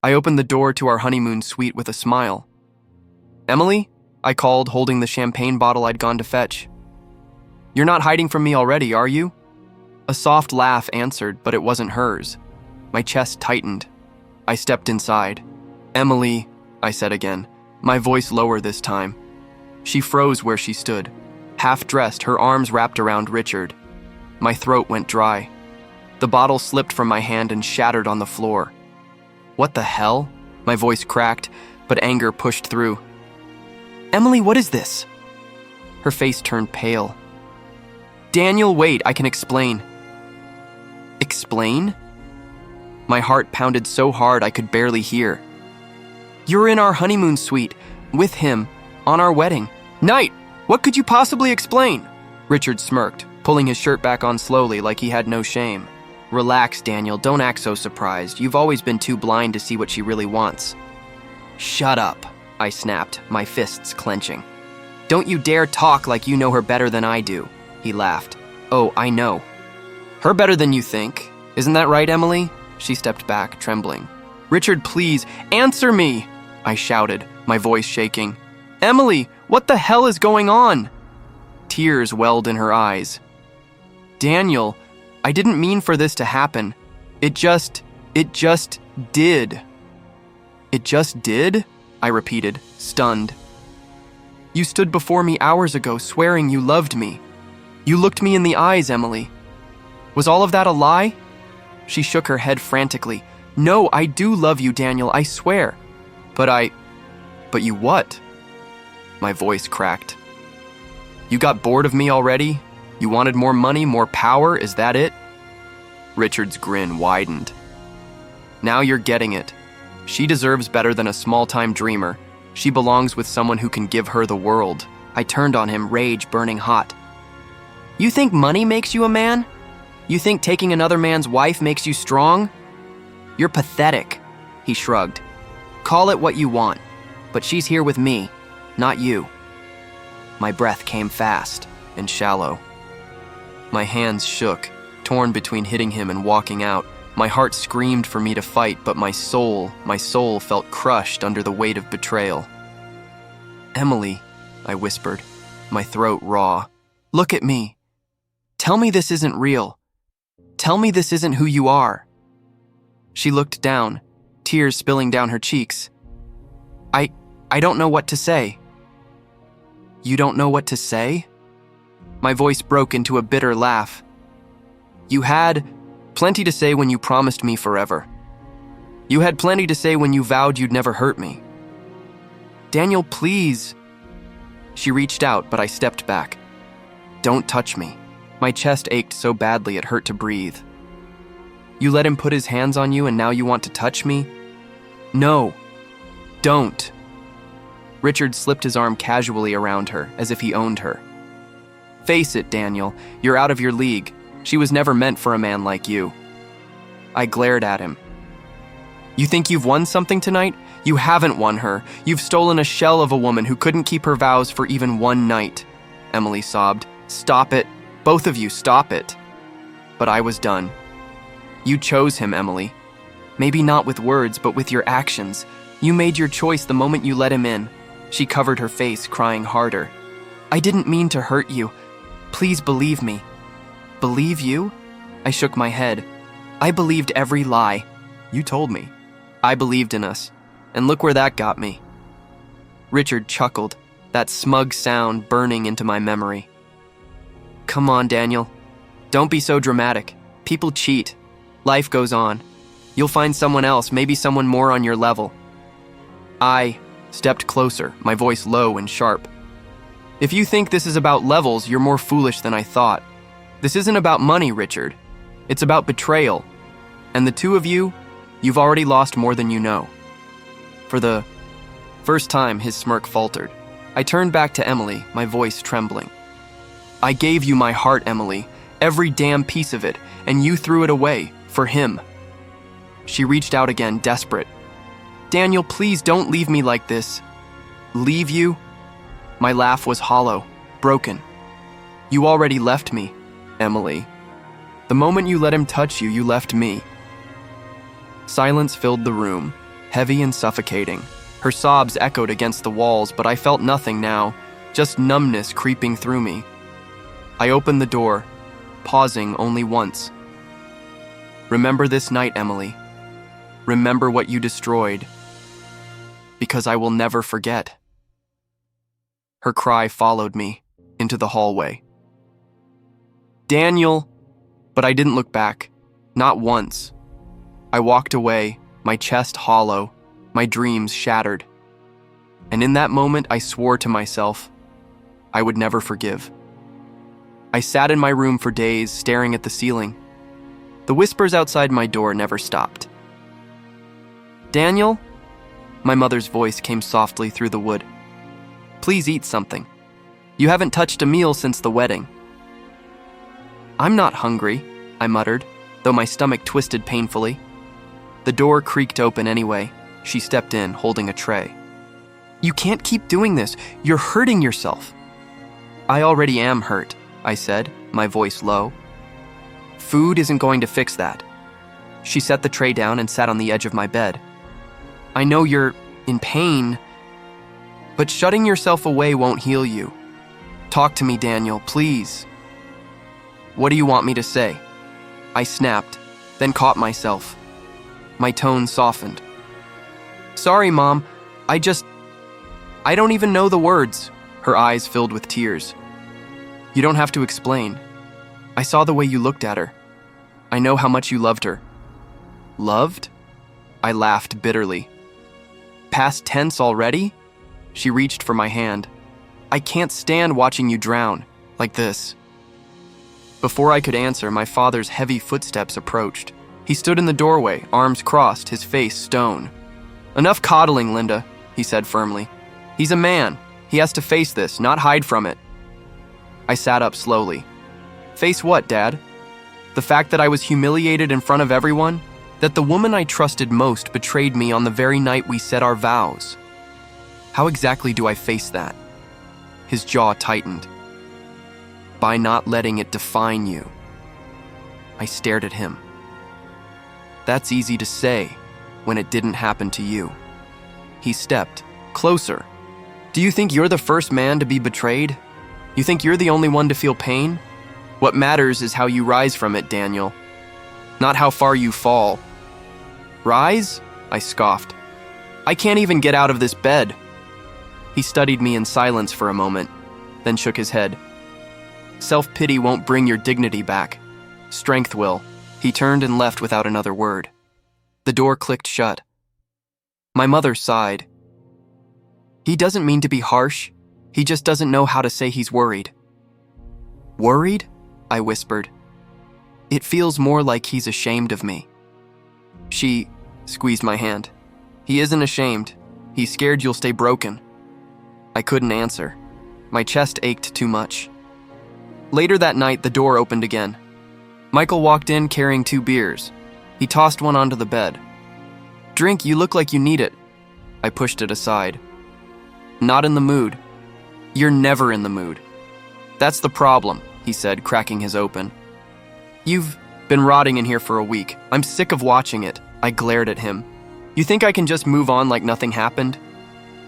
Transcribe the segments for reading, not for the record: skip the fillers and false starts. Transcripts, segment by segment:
I opened the door to our honeymoon suite with a smile. "Emily?" I called, holding the champagne bottle I'd gone to fetch. "You're not hiding from me already, are you?" A soft laugh answered, but it wasn't hers. My chest tightened. I stepped inside. "Emily," I said again, my voice lower this time. She froze where she stood, half-dressed, her arms wrapped around Richard. My throat went dry. The bottle slipped from my hand and shattered on the floor. "What the hell?" My voice cracked, but anger pushed through. "Emily, what is this?" Her face turned pale. "Daniel, wait, I can explain." "Explain?" My heart pounded so hard I could barely hear. "You're in our honeymoon suite, with him, on our wedding night. What could you possibly explain?" Richard smirked, pulling his shirt back on slowly like he had no shame. "Relax, Daniel, don't act so surprised. You've always been too blind to see what she really wants." "Shut up," I snapped, my fists clenching. "Don't you dare talk like you know her better than I do," he laughed. "Oh, I know. Her better than you think. Isn't that right, Emily?" She stepped back, trembling. "Richard, please, answer me," I shouted, my voice shaking. "Emily, what the hell is going on?" Tears welled in her eyes. "Daniel, I didn't mean for this to happen. It just did." "It just did?" I repeated, stunned. "You stood before me hours ago, swearing you loved me. You looked me in the eyes, Emily. Was all of that a lie?" She shook her head frantically. "No, I do love you, Daniel, I swear." But you what?" My voice cracked. "You got bored of me already? You wanted more money, more power, is that it?" Richard's grin widened. "Now you're getting it. She deserves better than a small-time dreamer. She belongs with someone who can give her the world." I turned on him, rage burning hot. "You think money makes you a man? You think taking another man's wife makes you strong? You're pathetic," he shrugged. "Call it what you want, but she's here with me, not you." My breath came fast and shallow. My hands shook, torn between hitting him and walking out. My heart screamed for me to fight, but my soul felt crushed under the weight of betrayal. "Emily," I whispered, my throat raw. "Look at me. Tell me this isn't real. Tell me this isn't who you are." She looked down, tears spilling down her cheeks. I don't know what to say." "You don't know what to say?" My voice broke into a bitter laugh. "You had plenty to say when you promised me forever. You had plenty to say when you vowed you'd never hurt me." "Daniel, please." She reached out, but I stepped back. "Don't touch me." My chest ached so badly it hurt to breathe. "You let him put his hands on you and now you want to touch me?" "No. Don't." Richard slipped his arm casually around her, as if he owned her. "Face it, Daniel, you're out of your league. She was never meant for a man like you." I glared at him. "You think you've won something tonight? You haven't won her. You've stolen a shell of a woman who couldn't keep her vows for even one night." Emily sobbed. "Stop it. Both of you, stop it." But I was done. "You chose him, Emily. Maybe not with words, but with your actions. You made your choice the moment you let him in." She covered her face, crying harder. "I didn't mean to hurt you. Please believe me." "Believe you?" I shook my head. "I believed every lie. You told me. I believed in us. And look where that got me." Richard chuckled, that smug sound burning into my memory. "Come on, Daniel. Don't be so dramatic. People cheat. Life goes on. You'll find someone else, maybe someone more on your level." I stepped closer, my voice low and sharp. "If you think this is about levels, you're more foolish than I thought. This isn't about money, Richard. It's about betrayal. And the two of you, you've already lost more than you know." For the first time, his smirk faltered. I turned back to Emily, my voice trembling. "I gave you my heart, Emily, every damn piece of it, and you threw it away, for him." She reached out again, desperate. "Daniel, please don't leave me like this." "Leave you?" My laugh was hollow, broken. "You already left me, Emily. The moment you let him touch you, you left me." Silence filled the room, heavy and suffocating. Her sobs echoed against the walls, but I felt nothing now, just numbness creeping through me. I opened the door, pausing only once. Remember this night, Emily. Remember what you destroyed, because I will never forget. Her cry followed me into the hallway. Daniel! But I didn't look back, not once. I walked away, my chest hollow, my dreams shattered. And in that moment, I swore to myself I would never forgive. I sat in my room for days, staring at the ceiling. The whispers outside my door never stopped. Daniel? My mother's voice came softly through the wood. Please eat something. You haven't touched a meal since the wedding. I'm not hungry, I muttered, though my stomach twisted painfully. The door creaked open anyway. She stepped in, holding a tray. You can't keep doing this. You're hurting yourself. I already am hurt, I said, my voice low. Food isn't going to fix that. She set the tray down and sat on the edge of my bed. I know you're in pain, but shutting yourself away won't heal you. Talk to me, Daniel, please. What do you want me to say? I snapped, then caught myself. My tone softened. Sorry, Mom. I don't even know the words. Her eyes filled with tears. You don't have to explain. I saw the way you looked at her. I know how much you loved her. Loved? I laughed bitterly. Past tense already? She reached for my hand. I can't stand watching you drown, like this. Before I could answer, my father's heavy footsteps approached. He stood in the doorway, arms crossed, his face stone. Enough coddling, Linda, he said firmly. He's a man. He has to face this, not hide from it. I sat up slowly. Face what, Dad? The fact that I was humiliated in front of everyone? That the woman I trusted most betrayed me on the very night we said our vows? How exactly do I face that? His jaw tightened. By not letting it define you. I stared at him. That's easy to say when it didn't happen to you. He stepped closer. Do you think you're the first man to be betrayed? You think you're the only one to feel pain? What matters is how you rise from it, Daniel. Not how far you fall. Rise? I scoffed. I can't even get out of this bed. He studied me in silence for a moment, then shook his head. Self-pity won't bring your dignity back. Strength will. He turned and left without another word. The door clicked shut. My mother sighed. He doesn't mean to be harsh. He just doesn't know how to say he's worried. Worried? I whispered. It feels more like he's ashamed of me. She squeezed my hand. He isn't ashamed. He's scared you'll stay broken. I couldn't answer. My chest ached too much. Later that night, the door opened again. Michael walked in carrying 2 beers. He tossed one onto the bed. Drink, you look like you need it. I pushed it aside. Not in the mood. You're never in the mood. That's the problem, he said, cracking his open. You've been rotting in here for a week. I'm sick of watching it. I glared at him. You think I can just move on like nothing happened?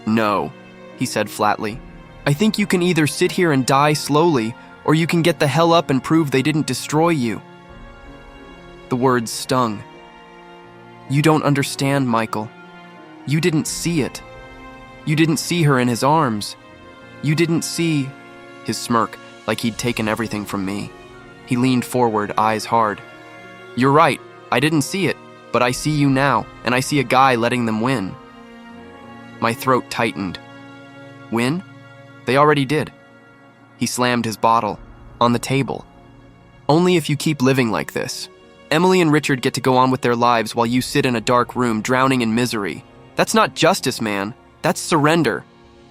No, he said flatly. I think you can either sit here and die slowly, or you can get the hell up and prove they didn't destroy you. The words stung. You don't understand, Michael. You didn't see it. You didn't see her in his arms. You didn't see... His smirk, like he'd taken everything from me. He leaned forward, eyes hard. You're right, I didn't see it, but I see you now, and I see a guy letting them win. My throat tightened. Win? They already did. He slammed his bottle on the table. Only if you keep living like this. Emily and Richard get to go on with their lives while you sit in a dark room drowning in misery. That's not justice, man. That's surrender.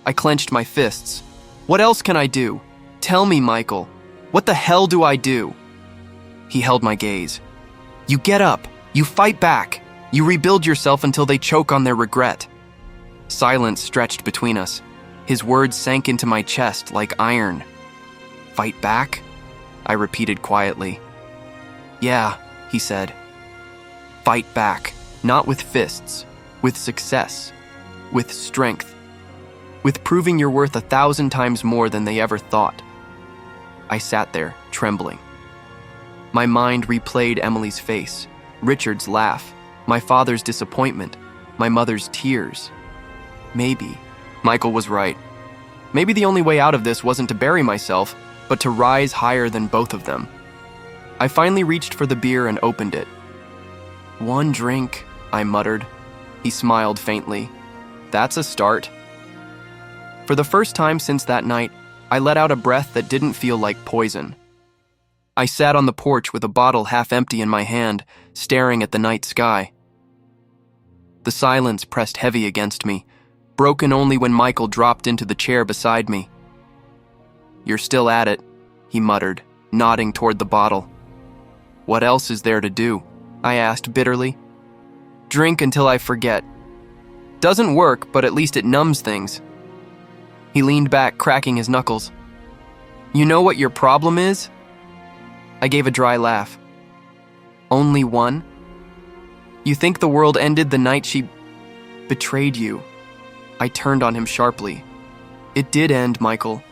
I clenched my fists. What else can I do? Tell me, Michael. What the hell do I do? He held my gaze. You get up. You fight back. You rebuild yourself until they choke on their regret. Silence stretched between us. His words sank into my chest like iron. Fight back? I repeated quietly. Yeah, he said. Fight back, not with fists, with success, with strength, with proving you're worth 1,000 times more than they ever thought. I sat there, trembling. My mind replayed Emily's face, Richard's laugh, my father's disappointment, my mother's tears. Maybe Michael was right. Maybe the only way out of this wasn't to bury myself, but to rise higher than both of them. I finally reached for the beer and opened it. "One drink," I muttered. He smiled faintly. "That's a start." For the first time since that night, I let out a breath that didn't feel like poison. I sat on the porch with a bottle half empty in my hand, staring at the night sky. The silence pressed heavy against me, broken only when Michael dropped into the chair beside me. "You're still at it," he muttered, nodding toward the bottle. "What else is there to do?" I asked bitterly. "Drink until I forget. Doesn't work, but at least it numbs things." He leaned back, cracking his knuckles. "You know what your problem is?" I gave a dry laugh. "Only one? You think the world ended the night she betrayed you?" I turned on him sharply. "It did end, Michael.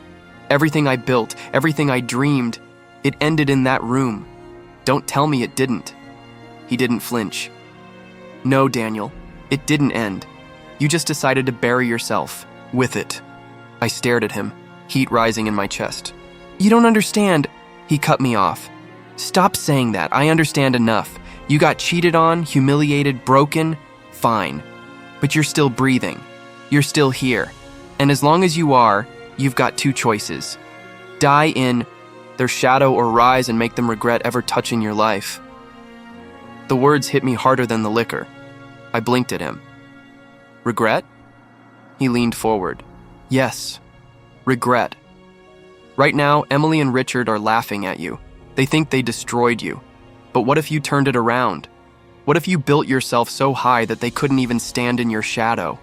Everything I built, everything I dreamed, it ended in that room. Don't tell me it didn't." He didn't flinch. "No, Daniel, it didn't end. You just decided to bury yourself with it." I stared at him, heat rising in my chest. "You don't understand." He cut me off. "Stop saying that. I understand enough. You got cheated on, humiliated, broken. Fine. But you're still breathing. You're still here. And as long as you are, you've got two choices. Die in their shadow or rise and make them regret ever touching your life." The words hit me harder than the liquor. I blinked at him. "Regret?" He leaned forward. "Yes, regret. Right now, Emily and Richard are laughing at you. They think they destroyed you. But what if you turned it around? What if you built yourself so high that they couldn't even stand in your shadow?"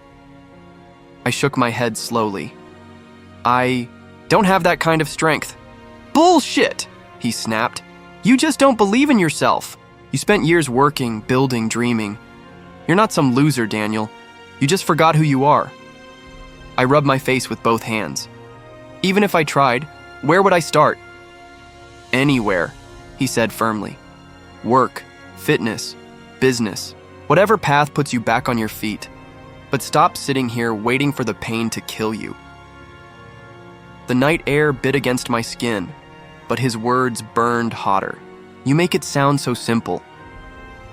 I shook my head slowly. "I don't have that kind of strength." "Bullshit!" he snapped. "You just don't believe in yourself. You spent years working, building, dreaming. You're not some loser, Daniel. You just forgot who you are." I rubbed my face with both hands. "Even if I tried, where would I start?" "Anywhere," he said firmly. "Work, fitness, business, whatever path puts you back on your feet. But stop sitting here waiting for the pain to kill you." The night air bit against my skin, but his words burned hotter. "You make it sound so simple."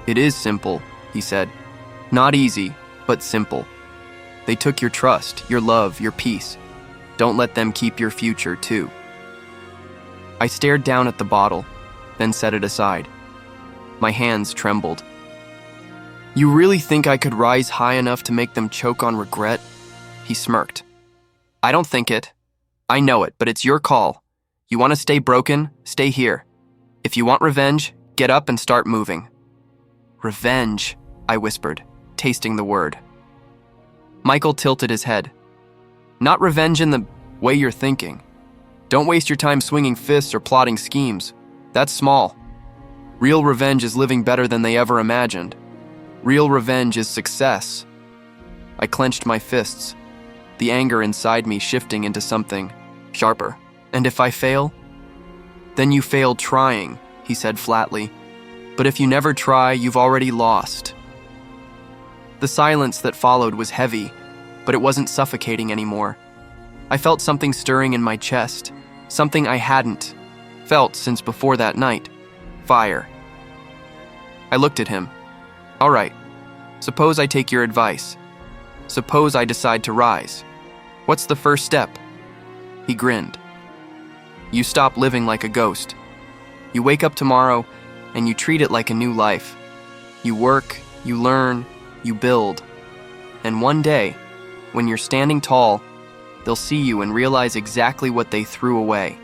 "It is simple," he said. "Not easy, but simple. They took your trust, your love, your peace. Don't let them keep your future, too." I stared down at the bottle, then set it aside. My hands trembled. "You really think I could rise high enough to make them choke on regret?" He smirked. "I don't think it. I know it, but it's your call. You want to stay broken? Stay here. If you want revenge, get up and start moving." "Revenge," I whispered, tasting the word. Michael tilted his head. "Not revenge in the way you're thinking. Don't waste your time swinging fists or plotting schemes. That's small. Real revenge is living better than they ever imagined. Real revenge is success." I clenched my fists, the anger inside me shifting into something sharper. "And if I fail?" "Then you failed trying," he said flatly. "But if you never try, you've already lost." The silence that followed was heavy, but it wasn't suffocating anymore. I felt something stirring in my chest, something I hadn't felt since before that night. Fire. I looked at him. "All right, suppose I take your advice. Suppose I decide to rise. What's the first step?" He grinned. "You stop living like a ghost. You wake up tomorrow and you treat it like a new life. You work, you learn, you build. And one day, when you're standing tall, they'll see you and realize exactly what they threw away."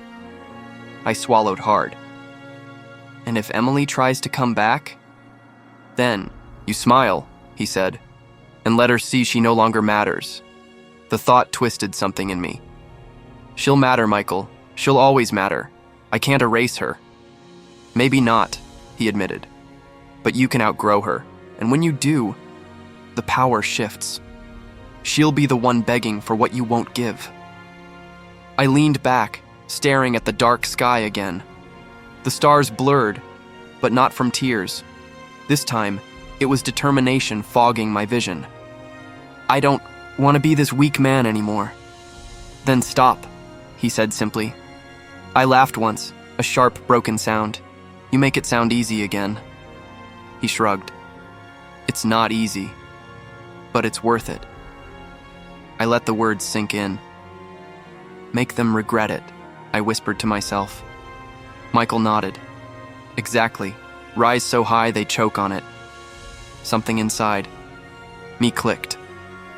I swallowed hard. "And if Emily tries to come back?" "Then, you smile," he said, "and let her see she no longer matters." The thought twisted something in me. "She'll matter, Michael. She'll always matter. I can't erase her." "Maybe not," he admitted. "But you can outgrow her. And when you do, the power shifts. She'll be the one begging for what you won't give. I leaned back, staring at the dark sky again. The stars blurred, but not from tears. This time, it was determination fogging my vision. I don't want to be this weak man anymore. Then stop, he said simply. I laughed once, a sharp, broken sound. You make it sound easy again. He shrugged. It's not easy, but it's worth it. I let the words sink in. Make them regret it, I whispered to myself. Michael nodded. Exactly. Rise so high they choke on it. Something inside me clicked.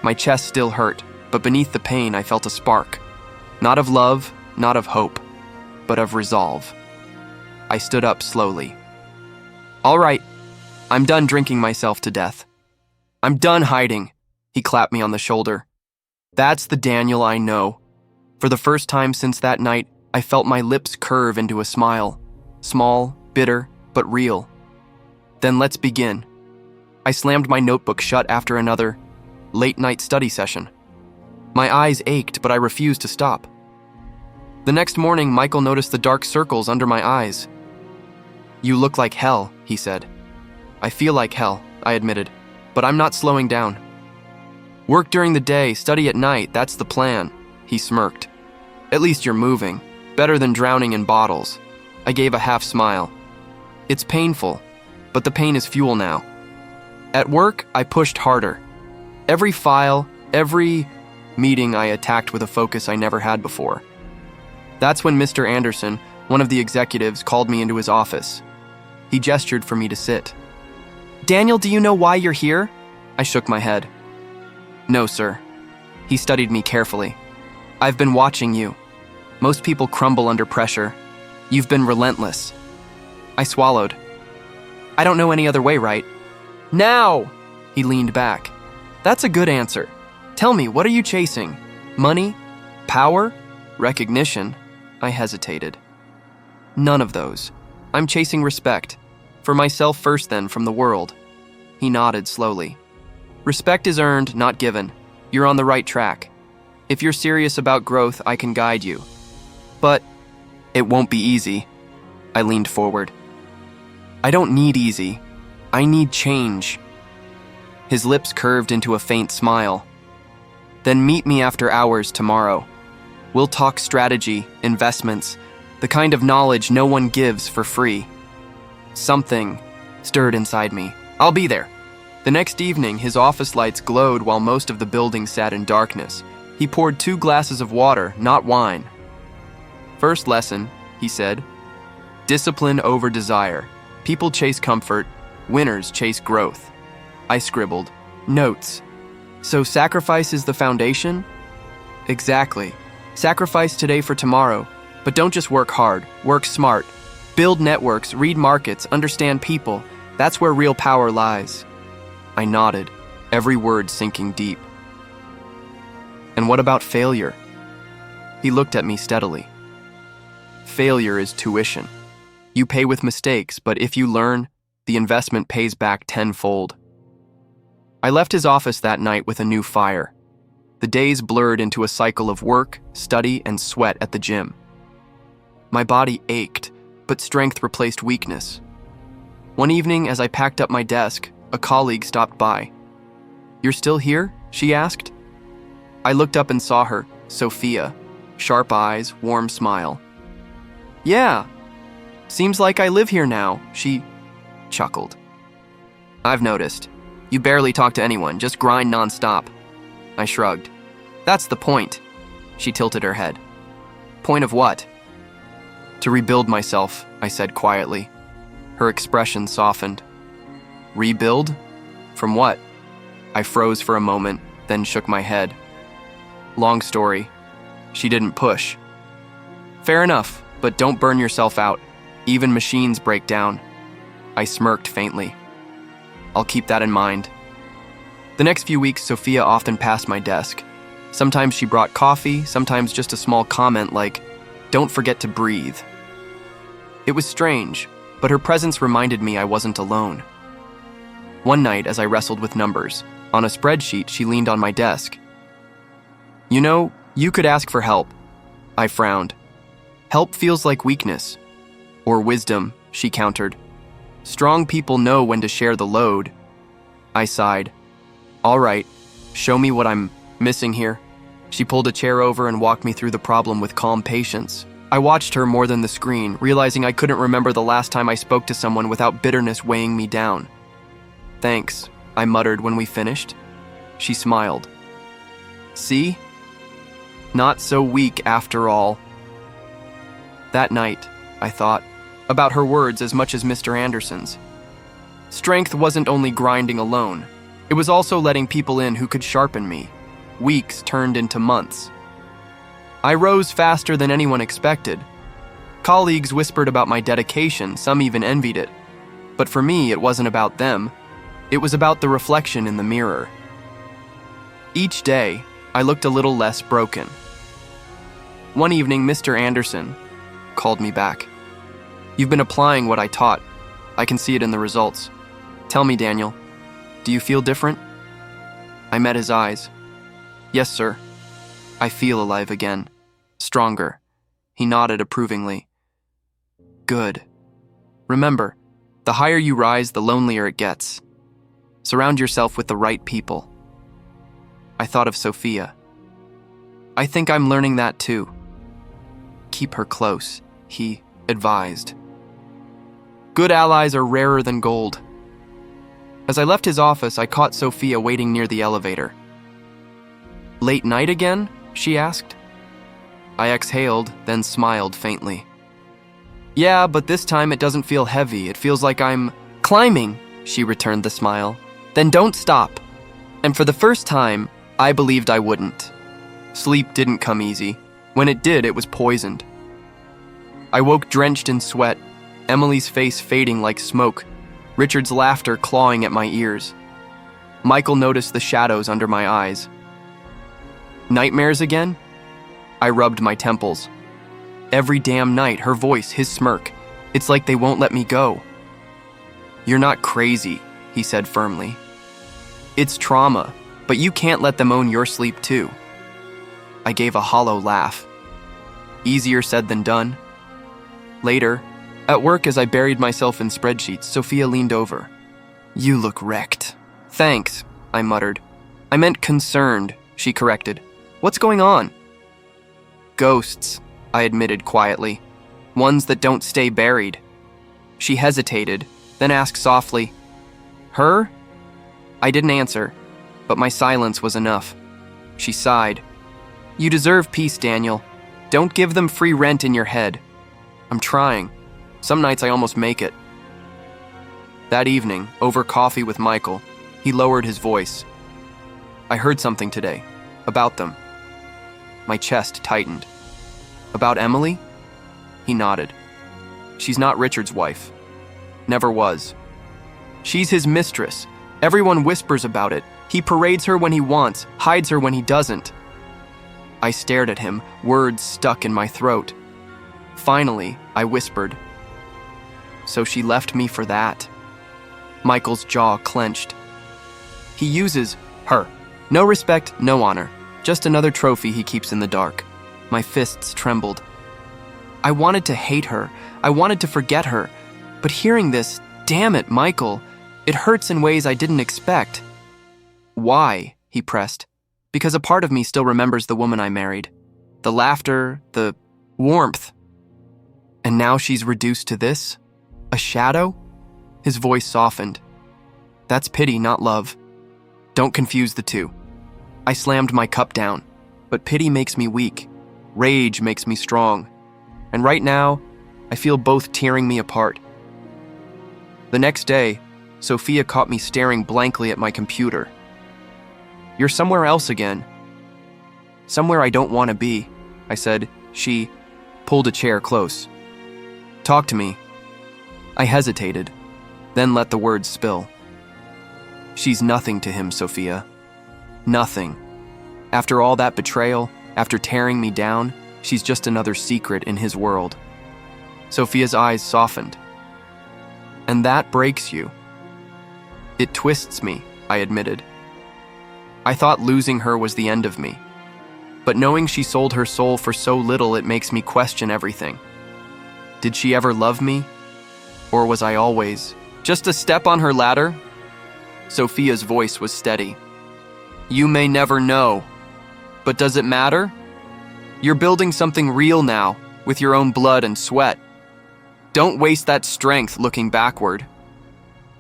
My chest still hurt, but beneath the pain I felt a spark. Not of love, not of hope, but of resolve. I stood up slowly. All right, I'm done drinking myself to death. I'm done hiding, he clapped me on the shoulder. That's the Daniel I know. For the first time since that night, I felt my lips curve into a smile. Small, bitter, but real. Then let's begin. I slammed my notebook shut after another late-night study session. My eyes ached, but I refused to stop. The next morning, Michael noticed the dark circles under my eyes. You look like hell, he said. I feel like hell, I admitted, but I'm not slowing down. Work during the day, study at night, that's the plan, he smirked. At least you're moving. Better than drowning in bottles. I gave a half smile. It's painful, but the pain is fuel now. At work, I pushed harder. Every file, every meeting I attacked with a focus I never had before. That's when Mr. Anderson, one of the executives, called me into his office. He gestured for me to sit. Daniel, do you know why you're here? I shook my head. No, sir. He studied me carefully. I've been watching you. Most people crumble under pressure. You've been relentless. I swallowed. I don't know any other way, right? Now! He leaned back. That's a good answer. Tell me, what are you chasing? Money? Power? Recognition? I hesitated. None of those. I'm chasing respect. For myself first, then from the world. He nodded slowly. Respect is earned, not given. You're on the right track. If you're serious about growth, I can guide you. But it won't be easy. I leaned forward. I don't need easy. I need change. His lips curved into a faint smile. Then meet me after hours tomorrow. We'll talk strategy, investments, the kind of knowledge no one gives for free. Something stirred inside me. I'll be there. The next evening, his office lights glowed while most of the building sat in darkness. He poured 2 glasses of water, not wine. First lesson, he said. Discipline over desire. People chase comfort. Winners chase growth. I scribbled. Notes. So sacrifice is the foundation? Exactly. Sacrifice today for tomorrow. But don't just work hard. Work smart. Build networks, read markets, understand people. That's where real power lies. I nodded, every word sinking deep. And what about failure? He looked at me steadily. Failure is tuition. You pay with mistakes, but if you learn, the investment pays back tenfold. I left his office that night with a new fire. The days blurred into a cycle of work, study, and sweat at the gym. My body ached, but strength replaced weakness. One evening, as I packed up my desk, a colleague stopped by. You're still here? She asked. I looked up and saw her, Sophia, sharp eyes, warm smile. Yeah, seems like I live here now, she chuckled. I've noticed. You barely talk to anyone, just grind nonstop. I shrugged. That's the point. She tilted her head. Point of what? To rebuild myself, I said quietly. Her expression softened. Rebuild? From what? I froze for a moment, then shook my head. Long story. She didn't push. Fair enough, but don't burn yourself out. Even machines break down. I smirked faintly. I'll keep that in mind. The next few weeks, Sophia often passed my desk. Sometimes she brought coffee, sometimes just a small comment like, "Don't forget to breathe." It was strange, but her presence reminded me I wasn't alone. One night, as I wrestled with numbers, On a spreadsheet, she leaned on my desk. You know, you could ask for help. I frowned. Help feels like weakness. Or wisdom, she countered. Strong people know when to share the load. I sighed. All right, show me what I'm missing here. She pulled a chair over and walked me through the problem with calm patience. I watched her more than the screen, realizing I couldn't remember the last time I spoke to someone without bitterness weighing me down. Thanks, I muttered when we finished. She smiled. See? Not so weak after all. That night, I thought, about her words as much as Mr. Anderson's. Strength wasn't only grinding alone. It was also letting people in who could sharpen me. Weeks turned into months. I rose faster than anyone expected. Colleagues whispered about my dedication, some even envied it. But for me, it wasn't about them. It was about the reflection in the mirror. Each day, I looked a little less broken. One evening, Mr. Anderson called me back. You've been applying what I taught. I can see it in the results. Tell me, Daniel, do you feel different? I met his eyes. Yes, sir. I feel alive again. Stronger. He nodded approvingly. Good. Remember, the higher you rise, the lonelier it gets. Surround yourself with the right people. I thought of Sophia. I think I'm learning that too. Keep her close, he advised. Good allies are rarer than gold. As I left his office, I caught Sophia waiting near the elevator. Late night again? She asked. I exhaled, then smiled faintly. Yeah, but this time it doesn't feel heavy. It feels like I'm climbing, she returned the smile. Then don't stop. And for the first time, I believed I wouldn't. Sleep didn't come easy. When it did, it was poisoned. I woke drenched in sweat, Emily's face fading like smoke, Richard's laughter clawing at my ears. Michael noticed the shadows under my eyes. Nightmares again? I rubbed my temples. Every damn night, her voice, his smirk. It's like they won't let me go. You're not crazy, he said firmly. It's trauma, but you can't let them own your sleep too. I gave a hollow laugh. Easier said than done. Later, at work as I buried myself in spreadsheets, Sophia leaned over. You look wrecked. Thanks, I muttered. I meant concerned, she corrected. What's going on? Ghosts, I admitted quietly. Ones that don't stay buried. She hesitated, then asked softly, Her? I didn't answer, but my silence was enough. She sighed. You deserve peace, Daniel. Don't give them free rent in your head. I'm trying. Some nights I almost make it. That evening, over coffee with Michael, he lowered his voice. I heard something today. About them. My chest tightened. About Emily? He nodded. She's not Richard's wife. Never was. She's his mistress. Everyone whispers about it. He parades her when he wants, hides her when he doesn't. I stared at him, words stuck in my throat. Finally, I whispered. So she left me for that? Michael's jaw clenched. He uses her. No respect, no honor. Just another trophy he keeps in the dark. My fists trembled. I wanted to hate her. I wanted to forget her. But hearing this, damn it, Michael, it hurts in ways I didn't expect. Why? He pressed. Because a part of me still remembers the woman I married. The laughter, the warmth. And now she's reduced to this? A shadow? His voice softened. That's pity, not love. Don't confuse the two. I slammed my cup down. But pity makes me weak. Rage makes me strong. And right now, I feel both tearing me apart. The next day, Sophia caught me staring blankly at my computer. You're somewhere else again. Somewhere I don't want to be, I said. She pulled a chair close. Talk to me. I hesitated, then let the words spill. She's nothing to him, Sophia. Nothing. After all that betrayal, after tearing me down, she's just another secret in his world. Sophia's eyes softened. And that breaks you. It twists me, I admitted. I thought losing her was the end of me. But knowing she sold her soul for so little, it makes me question everything. Did she ever love me? Or was I always just a step on her ladder? Sophia's voice was steady. You may never know, but does it matter? You're building something real now, with your own blood and sweat. Don't waste that strength looking backward.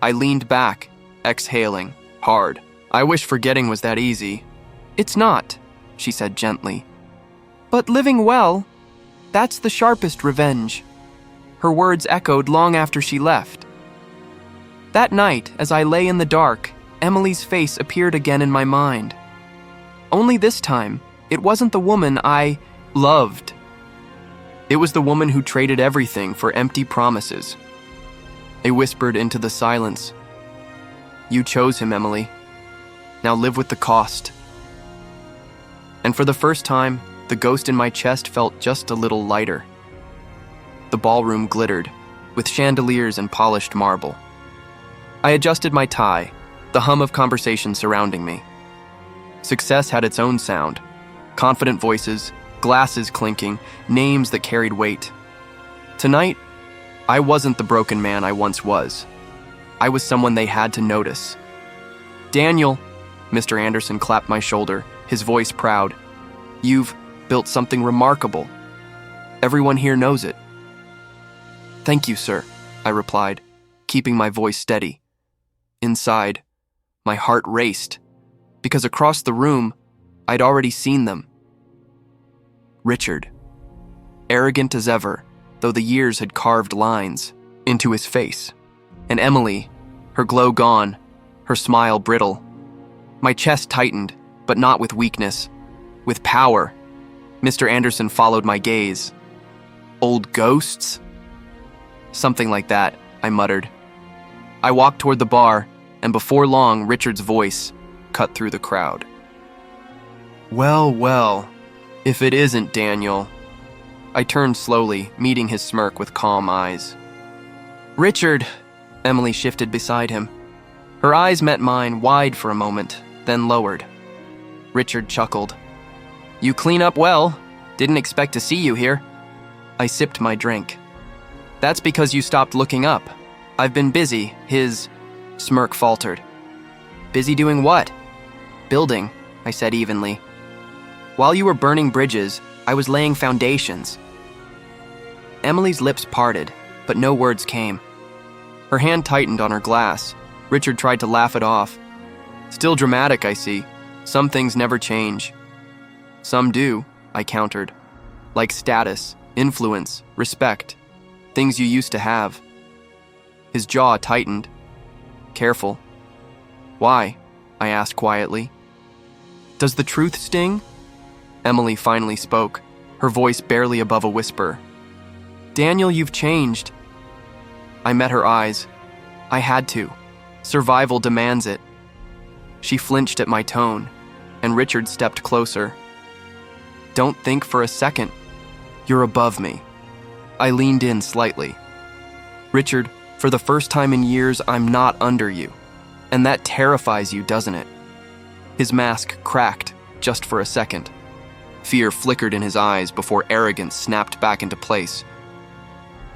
I leaned back, exhaling, hard. I wish forgetting was that easy. It's not, she said gently. But living well, that's the sharpest revenge. Her words echoed long after she left. That night, as I lay in the dark, Emily's face appeared again in my mind. Only this time, it wasn't the woman I loved. It was the woman who traded everything for empty promises. I whispered into the silence. You chose him, Emily. Now live with the cost. And for the first time, the ghost in my chest felt just a little lighter. The ballroom glittered, with chandeliers and polished marble. I adjusted my tie, the hum of conversation surrounding me. Success had its own sound. Confident voices, glasses clinking, names that carried weight. Tonight, I wasn't the broken man I once was. I was someone they had to notice. Daniel, Mr. Anderson clapped my shoulder, his voice proud. You've built something remarkable. Everyone here knows it. Thank you, sir, I replied, keeping my voice steady. Inside, my heart raced, because across the room, I'd already seen them. Richard, arrogant as ever, though the years had carved lines into his face. And Emily, her glow gone, her smile brittle. My chest tightened, but not with weakness, with power. Mr. Anderson followed my gaze. Old ghosts? Something like that, I muttered. I walked toward the bar, and before long, Richard's voice cut through the crowd. Well, well, if it isn't Daniel. I turned slowly, meeting his smirk with calm eyes. Richard, Emily shifted beside him. Her eyes met mine wide for a moment, then lowered. Richard chuckled. You clean up well. Didn't expect to see you here. I sipped my drink. That's because you stopped looking up. I've been busy, his smirk faltered. Busy doing what? Building, I said evenly. While you were burning bridges, I was laying foundations. Emily's lips parted, but no words came. Her hand tightened on her glass. Richard tried to laugh it off. Still dramatic, I see. Some things never change. Some do, I countered. Like status, influence, respect. Things you used to have. His jaw tightened. Careful. Why? I asked quietly. Does the truth sting? Emily finally spoke, her voice barely above a whisper. Daniel, you've changed. I met her eyes. I had to. Survival demands it. She flinched at my tone, and Richard stepped closer. Don't think for a second. You're above me. I leaned in slightly. Richard, for the first time in years, I'm not under you. And that terrifies you, doesn't it? His mask cracked, just for a second. Fear flickered in his eyes before arrogance snapped back into place.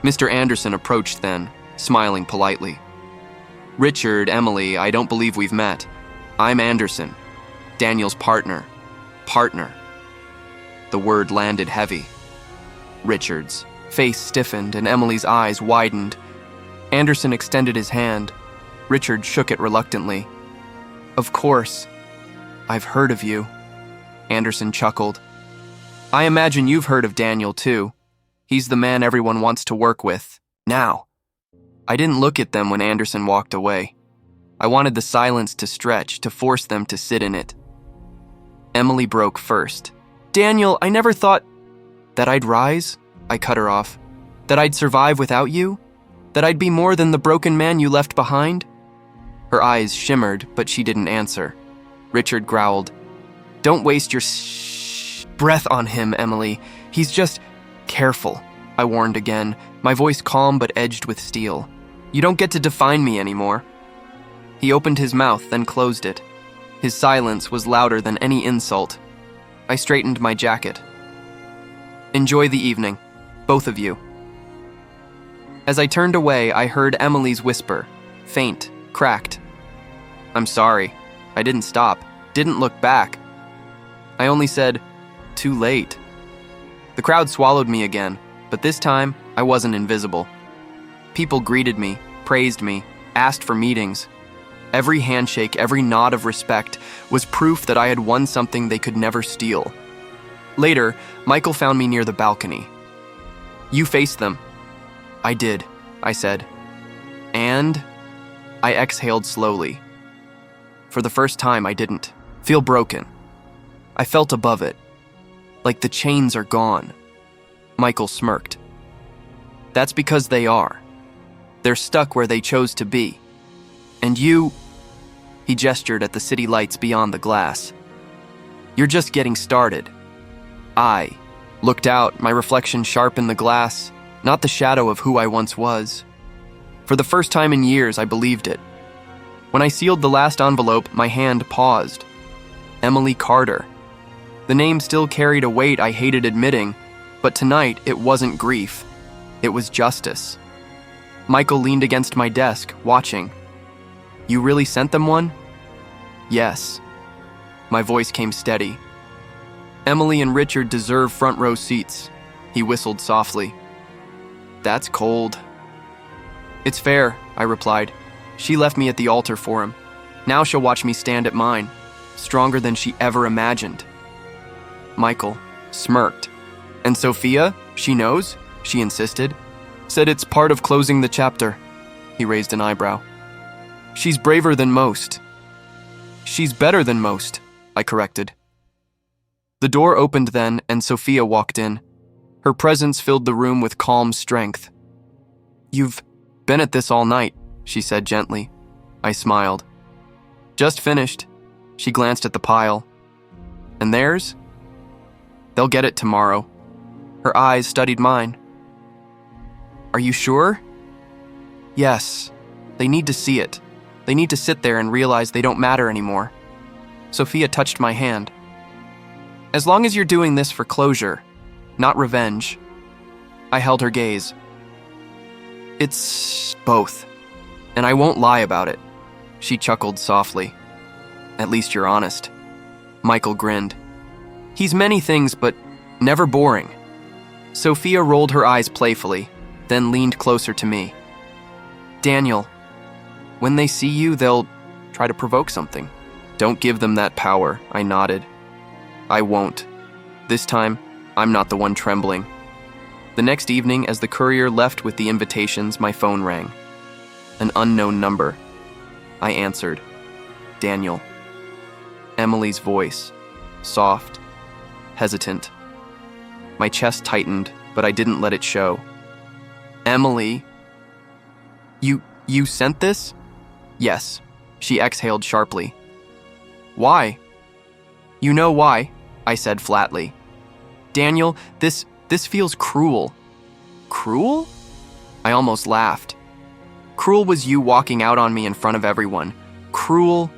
Mr. Anderson approached then, smiling politely. Richard, Emily, I don't believe we've met. I'm Anderson, Daniel's partner. Partner. The word landed heavy. Richard's face stiffened and Emily's eyes widened. Anderson extended his hand. Richard shook it reluctantly. Of course. I've heard of you. Anderson chuckled. I imagine you've heard of Daniel, too. He's the man everyone wants to work with. Now. I didn't look at them when Anderson walked away. I wanted the silence to stretch, to force them to sit in it. Emily broke first. Daniel, I never thought... That I'd rise? I cut her off. That I'd survive without you? That I'd be more than the broken man you left behind? Her eyes shimmered, but she didn't answer. Richard growled. Don't waste your breath on him, Emily. He's just... Careful, I warned again, my voice calm but edged with steel. You don't get to define me anymore. He opened his mouth, then closed it. His silence was louder than any insult. I straightened my jacket. Enjoy the evening, both of you. As I turned away, I heard Emily's whisper, faint, cracked. I'm sorry. I didn't stop, didn't look back. I only said, too late. The crowd swallowed me again, but this time I wasn't invisible. People greeted me, praised me, asked for meetings. Every handshake, every nod of respect was proof that I had won something they could never steal. Later, Michael found me near the balcony. You faced them. I did, I said. And I exhaled slowly. For the first time, I didn't feel broken. I felt above it, like the chains are gone. Michael smirked. That's because they are. They're stuck where they chose to be. And you, he gestured at the city lights beyond the glass. You're just getting started. I looked out, my reflection sharp in the glass, not the shadow of who I once was. For the first time in years, I believed it. When I sealed the last envelope, my hand paused. Emily Carter. The name still carried a weight I hated admitting, but tonight it wasn't grief. It was justice. Michael leaned against my desk, watching. You really sent them one? Yes. My voice came steady. Emily and Richard deserve front row seats. He whistled softly. That's cold. It's fair, I replied. She left me at the altar for him. Now she'll watch me stand at mine, stronger than she ever imagined. Michael smirked. And Sophia, she knows, she insisted. Said it's part of closing the chapter. He raised an eyebrow. She's braver than most. She's better than most, I corrected. The door opened then, and Sophia walked in. Her presence filled the room with calm strength. You've been at this all night, she said gently. I smiled. Just finished. She glanced at the pile. And theirs? They'll get it tomorrow. Her eyes studied mine. Are you sure? Yes. They need to see it. They need to sit there and realize they don't matter anymore. Sophia touched my hand. As long as you're doing this for closure, not revenge. I held her gaze. It's both. And I won't lie about it. She chuckled softly. At least you're honest. Michael grinned. He's many things, but never boring. Sophia rolled her eyes playfully, then leaned closer to me. Daniel, when they see you, they'll try to provoke something. Don't give them that power, I nodded. I won't. This time, I'm not the one trembling. The next evening, as the courier left with the invitations, my phone rang. An unknown number. I answered. Daniel. Emily's voice. Soft. Hesitant. My chest tightened, but I didn't let it show. Emily. You sent this? Yes. She exhaled sharply. Why? You know why, I said flatly. Daniel, this feels cruel. Cruel? I almost laughed. Cruel was you walking out on me in front of everyone. Cruel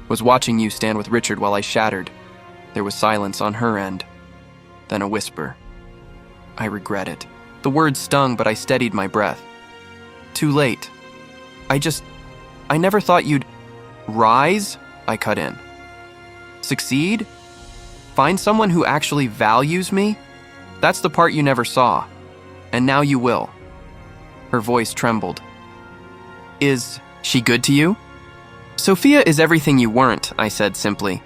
was watching you stand with Richard while I shattered. There was silence on her end. Then a whisper. I regret it. The words stung, but I steadied my breath. Too late. I never thought you'd rise, I cut in. Succeed? Find someone who actually values me? That's the part you never saw. And now you will. Her voice trembled. Is she good to you? Sophia is everything you weren't, I said simply.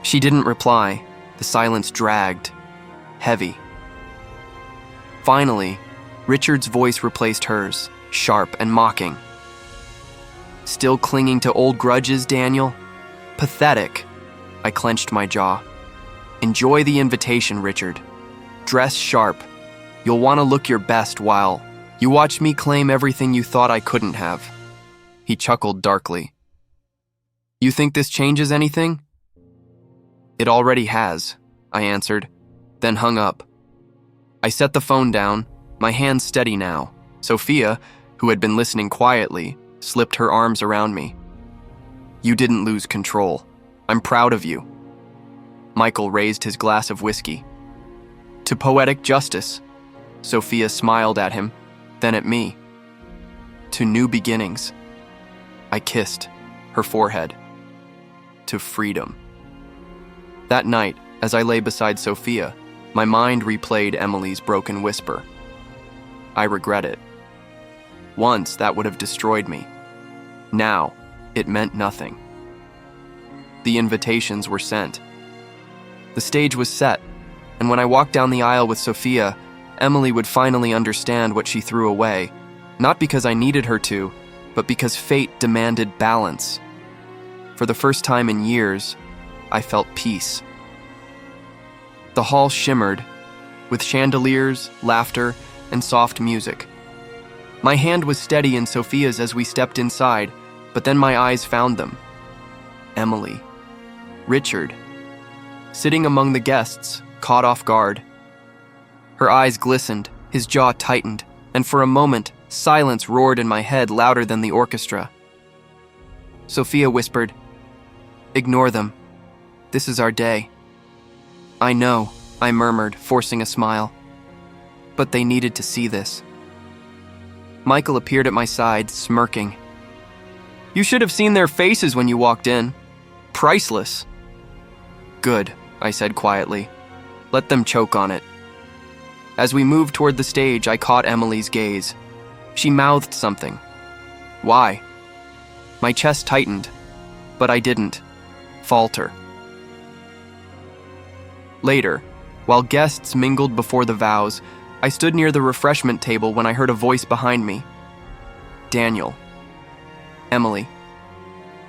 She didn't reply. The silence dragged. Heavy. Finally, Richard's voice replaced hers, sharp and mocking. Still clinging to old grudges, Daniel? Pathetic. I clenched my jaw. Enjoy the invitation, Richard. Dress sharp. You'll want to look your best while you watch me claim everything you thought I couldn't have. He chuckled darkly. You think this changes anything? It already has, I answered, then hung up. I set the phone down, my hands steady now. Sophia, who had been listening quietly, slipped her arms around me. You didn't lose control, I'm proud of you." Michael raised his glass of whiskey. "To poetic justice." Sophia smiled at him, then at me. "To new beginnings." I kissed her forehead. "To freedom." That night, as I lay beside Sophia, my mind replayed Emily's broken whisper. I regret it. Once, that would have destroyed me. Now, it meant nothing. The invitations were sent. The stage was set, and when I walked down the aisle with Sophia, Emily would finally understand what she threw away, not because I needed her to, but because fate demanded balance. For the first time in years, I felt peace. The hall shimmered, with chandeliers, laughter, and soft music. My hand was steady in Sophia's as we stepped inside, but then my eyes found them. Emily. Richard. Sitting among the guests, caught off guard. Her eyes glistened, his jaw tightened, and for a moment, silence roared in my head louder than the orchestra. Sophia whispered, "Ignore them. This is our day." "I know," I murmured, forcing a smile. But they needed to see this. Michael appeared at my side, smirking. "You should have seen their faces when you walked in. Priceless." "Good," I said quietly. "Let them choke on it." As we moved toward the stage, I caught Emily's gaze. She mouthed something. "Why?" My chest tightened, but I didn't falter. Later, while guests mingled before the vows, I stood near the refreshment table when I heard a voice behind me. "Daniel." "Emily."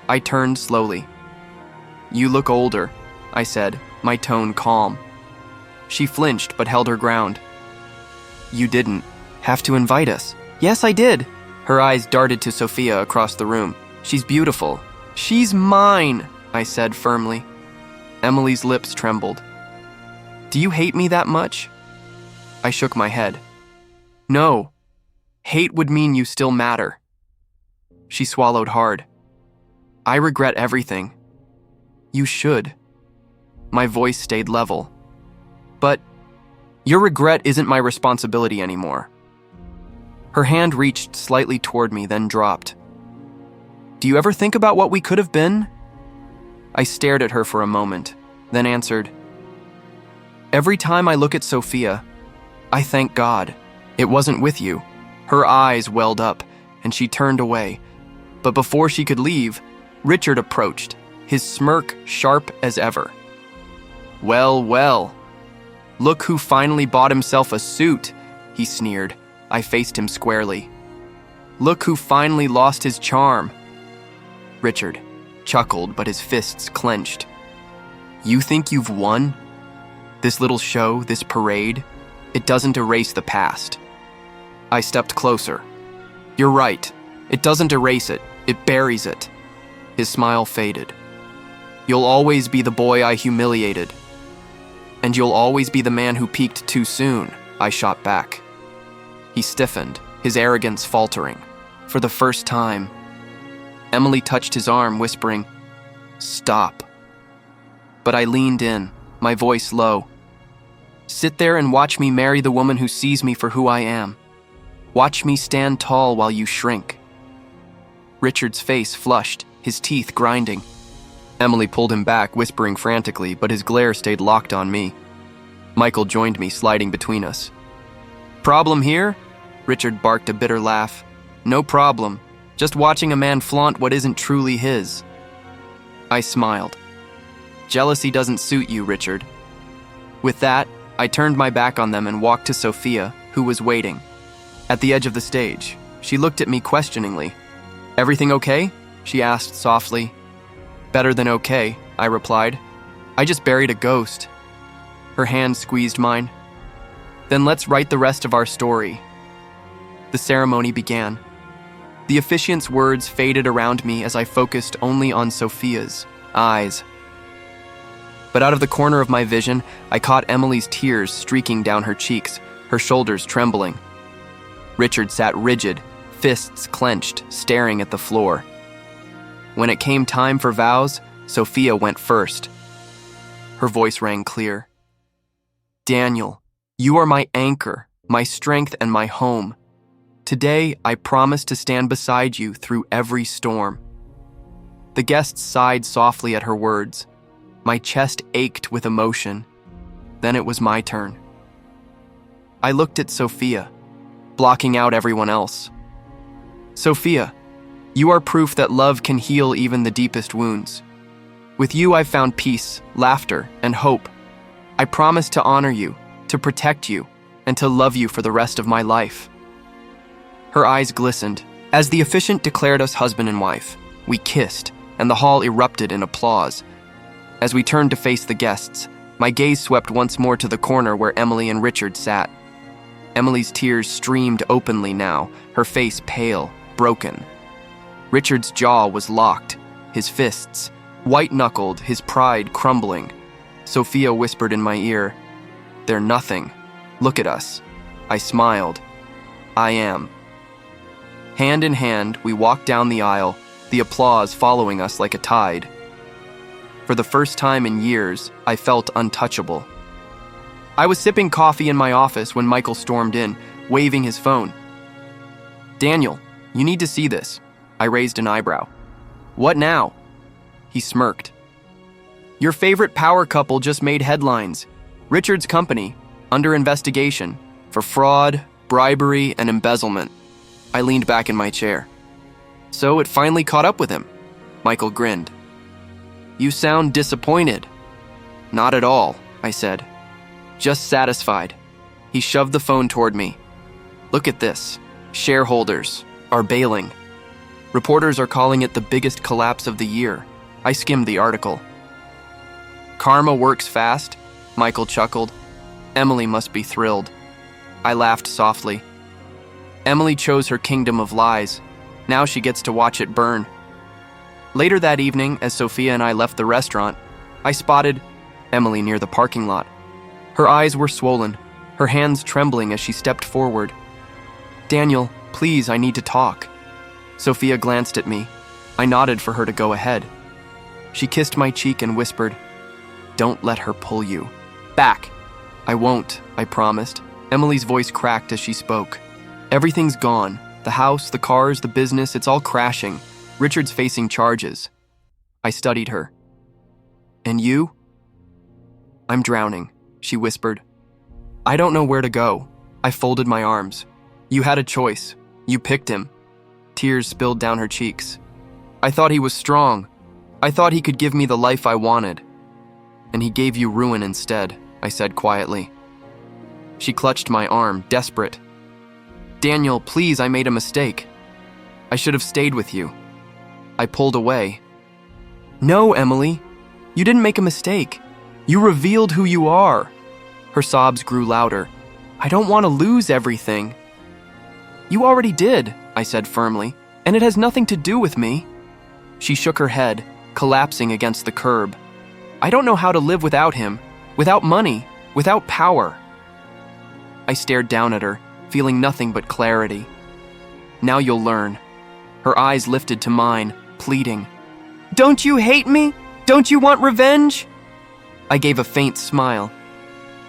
I turned slowly. "You look older," I said, my tone calm. She flinched but held her ground. "You didn't have to invite us." "Yes, I did." Her eyes darted to Sophia across the room. "She's beautiful." "She's mine," I said firmly. Emily's lips trembled. "Do you hate me that much?" I shook my head. "No. Hate would mean you still matter." She swallowed hard. "I regret everything." "You should." My voice stayed level. "But your regret isn't my responsibility anymore." Her hand reached slightly toward me, then dropped. "Do you ever think about what we could have been?" I stared at her for a moment, then answered, "Every time I look at Sophia, I thank God it wasn't with you." Her eyes welled up, and she turned away. But before she could leave, Richard approached, his smirk sharp as ever. "Well, well. Look who finally bought himself a suit," he sneered. I faced him squarely. "Look who finally lost his charm." Richard chuckled, but his fists clenched. "You think you've won? This little show, this parade, it doesn't erase the past." I stepped closer. "You're right. It doesn't erase it. It buries it." His smile faded. "You'll always be the boy I humiliated. And you'll always be the man who peaked too soon," I shot back. He stiffened, his arrogance faltering. For the first time, Emily touched his arm, whispering, "Stop." But I leaned in, my voice low. "Sit there and watch me marry the woman who sees me for who I am. Watch me stand tall while you shrink." Richard's face flushed, his teeth grinding. Emily pulled him back, whispering frantically, but his glare stayed locked on me. Michael joined me, sliding between us. "Problem here?" Richard barked a bitter laugh. "No problem. Just watching a man flaunt what isn't truly his." I smiled. "Jealousy doesn't suit you, Richard." With that, I turned my back on them and walked to Sophia, who was waiting. At the edge of the stage, she looked at me questioningly. "Everything okay?" she asked softly. "Better than okay," I replied. "I just buried a ghost." Her hand squeezed mine. "Then let's write the rest of our story." The ceremony began. The officiant's words faded around me as I focused only on Sophia's eyes. But out of the corner of my vision, I caught Emily's tears streaking down her cheeks, her shoulders trembling. Richard sat rigid, fists clenched, staring at the floor. When it came time for vows, Sophia went first. Her voice rang clear. Daniel, you are my anchor, my strength, and my home. Today, I promise to stand beside you through every storm. The guests sighed softly at her words. My chest ached with emotion. Then it was my turn. I looked at Sophia, blocking out everyone else. Sophia, you are proof that love can heal even the deepest wounds. With you, I've found peace, laughter, and hope. I promise to honor you, to protect you, and to love you for the rest of my life. Her eyes glistened. As the officiant declared us husband and wife, we kissed, and the hall erupted in applause. As we turned to face the guests, my gaze swept once more to the corner where Emily and Richard sat. Emily's tears streamed openly now, her face pale, broken. Richard's jaw was locked, his fists white-knuckled, his pride crumbling. Sophia whispered in my ear, "They're nothing. Look at us." I smiled. "I am." Hand in hand, we walked down the aisle, the applause following us like a tide. For the first time in years, I felt untouchable. I was sipping coffee in my office when Michael stormed in, waving his phone. "Daniel, you need to see this." I raised an eyebrow. "What now?" He smirked. "Your favorite power couple just made headlines. Richard's company, under investigation, for fraud, bribery, and embezzlement." I leaned back in my chair. "So it finally caught up with him?" Michael grinned. "You sound disappointed." "Not at all," I said. "Just satisfied." He shoved the phone toward me. "Look at this. Shareholders are bailing. Reporters are calling it the biggest collapse of the year." I skimmed the article. "Karma works fast," Michael chuckled. "Emily must be thrilled." I laughed softly. Emily chose her kingdom of lies. Now she gets to watch it burn. Later that evening, as Sophia and I left the restaurant, I spotted Emily near the parking lot. Her eyes were swollen, her hands trembling as she stepped forward. "Daniel, please, I need to talk." Sophia glanced at me. I nodded for her to go ahead. She kissed my cheek and whispered, "Don't let her pull you." "Back." "I won't," I promised. Emily's voice cracked as she spoke. "Everything's gone. The house, the cars, the business, it's all crashing. Richard's facing charges." I studied her. "And you?" "I'm drowning," she whispered. "I don't know where to go." I folded my arms. "You had a choice. You picked him." Tears spilled down her cheeks. "I thought he was strong. I thought he could give me the life I wanted. And he gave you ruin instead," I said quietly. She clutched my arm, desperate. "Daniel, please, I made a mistake. I should have stayed with you." I pulled away. "No, Emily, you didn't make a mistake. You revealed who you are." Her sobs grew louder. "I don't want to lose everything." "You already did," I said firmly, "and it has nothing to do with me." She shook her head, collapsing against the curb. "I don't know how to live without him, without money, without power." I stared down at her, feeling nothing but clarity. "Now you'll learn." Her eyes lifted to mine, pleading. "Don't you hate me? Don't you want revenge?" I gave a faint smile.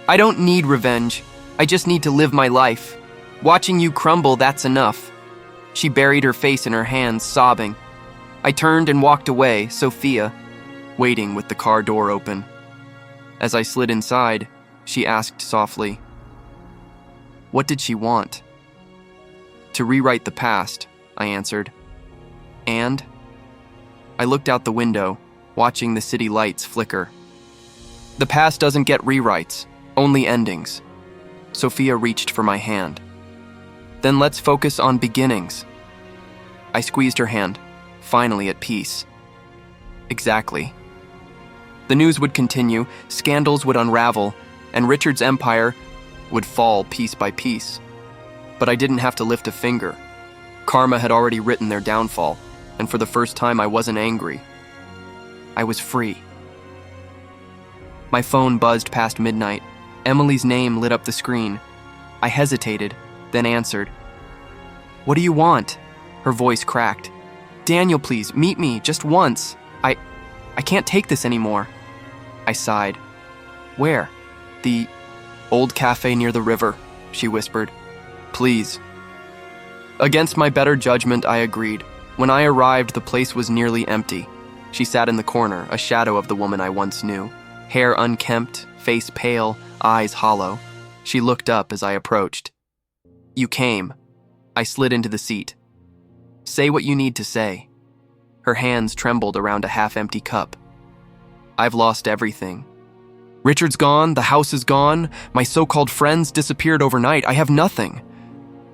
"I don't need revenge. I just need to live my life. Watching you crumble, that's enough." She buried her face in her hands, sobbing. I turned and walked away, Sophia waiting with the car door open. As I slid inside, she asked softly, "What did she want?" "To rewrite the past," I answered. "And?" I looked out the window, watching the city lights flicker. "The past doesn't get rewrites, only endings." Sophia reached for my hand. "Then let's focus on beginnings." I squeezed her hand, finally at peace. Exactly. The news would continue, scandals would unravel, and Richard's empire would fall piece by piece. But I didn't have to lift a finger. Karma had already written their downfall, and for the first time I wasn't angry. I was free. My phone buzzed past midnight. Emily's name lit up the screen. I hesitated, then answered. "What do you want?" Her voice cracked. "Daniel, please, meet me, just once. I can't take this anymore. I sighed. Where? The old cafe near the river, she whispered. Please. Against my better judgment, I agreed. When I arrived, the place was nearly empty. She sat in the corner, a shadow of the woman I once knew. Hair unkempt, face pale, eyes hollow. She looked up as I approached. You came. I slid into the seat. Say what you need to say. Her hands trembled around a half-empty cup. I've lost everything. Richard's gone, the house is gone, my so-called friends disappeared overnight, I have nothing.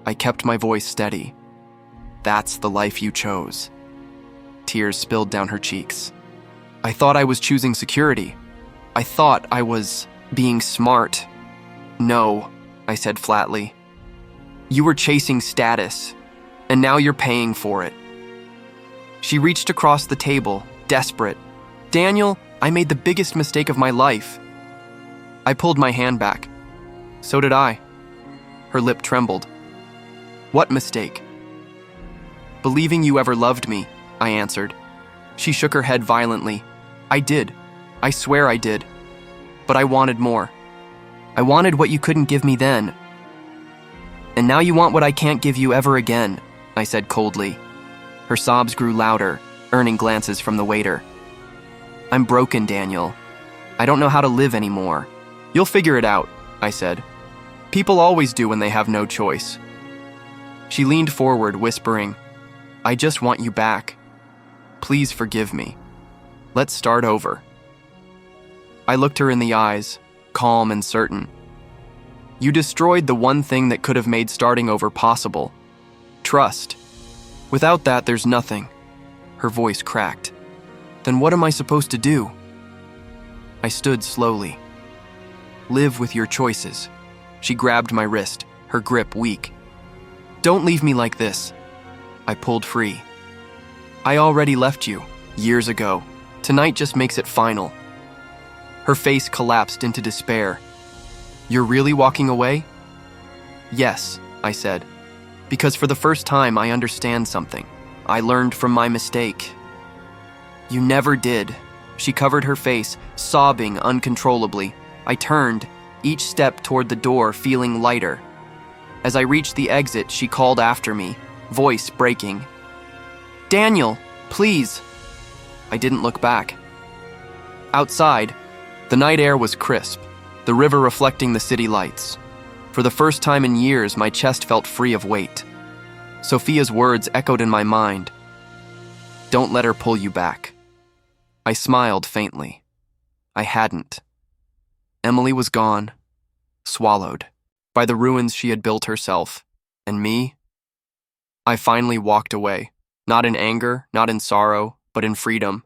I kept my voice steady. That's the life you chose. Tears spilled down her cheeks. I thought I was choosing security. I thought I was being smart. No, I said flatly. You were chasing status, and now you're paying for it. She reached across the table, desperate. Daniel, I made the biggest mistake of my life. I pulled my hand back. So did I. Her lip trembled. What mistake? Believing you ever loved me, I answered. She shook her head violently. I did. I swear I did. But I wanted more. I wanted what you couldn't give me then. And now you want what I can't give you ever again, I said coldly. Her sobs grew louder, earning glances from the waiter. I'm broken, Daniel. I don't know how to live anymore. You'll figure it out, I said. People always do when they have no choice. She leaned forward, whispering, I just want you back. Please forgive me. Let's start over. I looked her in the eyes, calm and certain. You destroyed the one thing that could have made starting over possible. Trust. Without that, there's nothing. Her voice cracked. Then what am I supposed to do? I stood slowly. Live with your choices. She grabbed my wrist, her grip weak. Don't leave me like this. I pulled free. I already left you, years ago. Tonight just makes it final. Her face collapsed into despair. You're really walking away? Yes, I said. Because for the first time I understand something. I learned from my mistake. You never did. She covered her face, sobbing uncontrollably. I turned, each step toward the door feeling lighter. As I reached the exit, she called after me, voice breaking. Daniel, please. I didn't look back. Outside, the night air was crisp, the river reflecting the city lights. For the first time in years, my chest felt free of weight. Sophia's words echoed in my mind. Don't let her pull you back. I smiled faintly. I hadn't. Emily was gone, swallowed, by the ruins she had built herself. And me? I finally walked away, not in anger, not in sorrow, but in freedom.